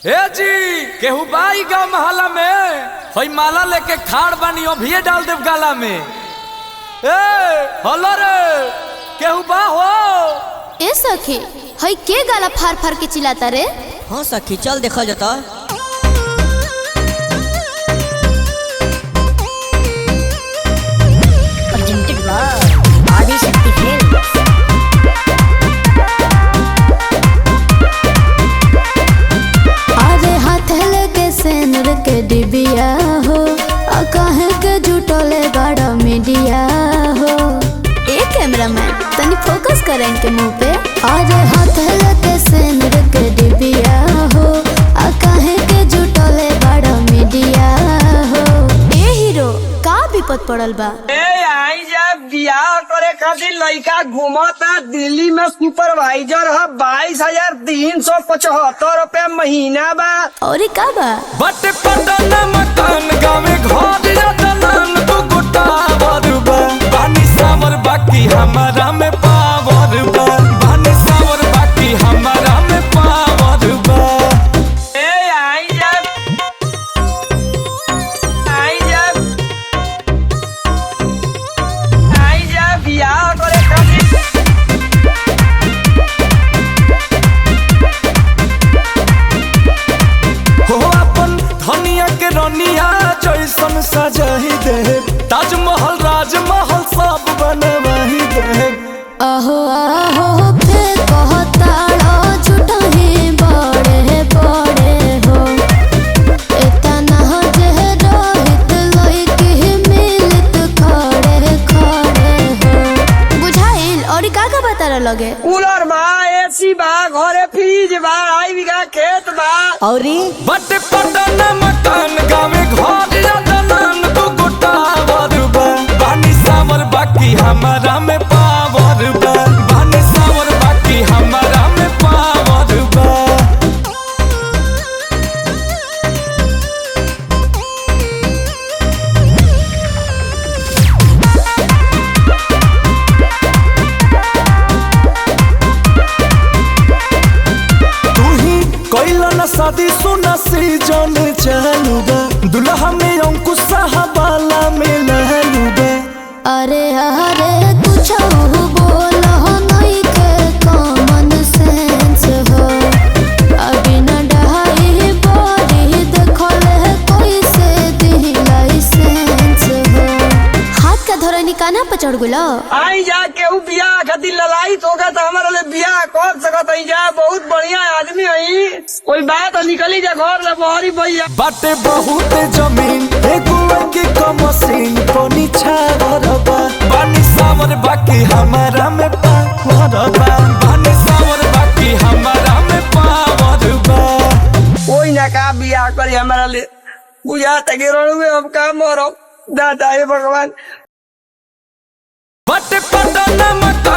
ए जी केहू बाई गाँव महला में हई माला लेके खाड़ बानी अभिये डाल देव गाला में। ए हलो रे केहू बा हो। ए सखी हई के गाला फार फार के चिल्लाता रे। हाँ सखी चल देखा जाता। अरे हाथ लेके सेनर के डिबिया हो कहे के जुटले बड़ा मीडिया हो। ए कैमरामैन तनी फोकस करें इनके मुंह पे। अरे हाथ लेके सेनर के डिबिया हो कहे के जुटले बड़ा मीडिया हो। ए हीरो का विपद पड़ल बा। बियाह करे खातिर लड़का घूमता दिल्ली में सुपरवाइजर है 22,375 रुपया महीना बा। और का बा बट पटन मकान गावे घर या दलान तू गोटा बरबा बानी सावर बाकी हमारा में पावर बा बानी सावर बाकी हमारा में पावर बा। बियाह करे खातिर हो अपन धनिया के रनिया जैसन सजाही दे ताजमहल राजमहल सब बनवाही दे। आहो आहो फिर कहताड़ा झूठा ही बड़े बड़े हो। इतना जे रोहित लइकी मिलत खड़े खड़े हो। बुझाइल और का बता लगे। कूलर बा एसी बा घरे फ्रिज बा 2.5 बीघा खेत बा। औरी बट पटन मकान गावे घर या दलान तू गोटा बरबा बानी सावर बाकी हमारा में पावर बा बानी सावर बाकी हमारा में पावर बा। कैला न शादी सुना सीजन चालू बा दुल्हा में अंकुश साहबाला में लहलू बा। अरे कुछ बोलो नहीं के कॉमन सेंस हो। अभी न डहाई बड़ी देखले कोई से दी लाइसेंस हो। हाथ का धरनी कान्हा पर चढ़ गुलो। आई जा केहू बियाह खातिर ललायत होगा तो हमारा ले बियाह कर सकत है। जा बहुत बढ़िया आदमी है कोई बात निकली जा घर से बहरी भैया बाटे बहुत जमीन एगो के कमसीन कोनी छावर बा बानी सावर बाकी हमारा में पावर बा बानी सावर बाकी हमारा में पावर बा। कोई ना का बियाह करे हमारा ले बुझा तक में हम का मरो दादा हे भगवान। बट पटन मकान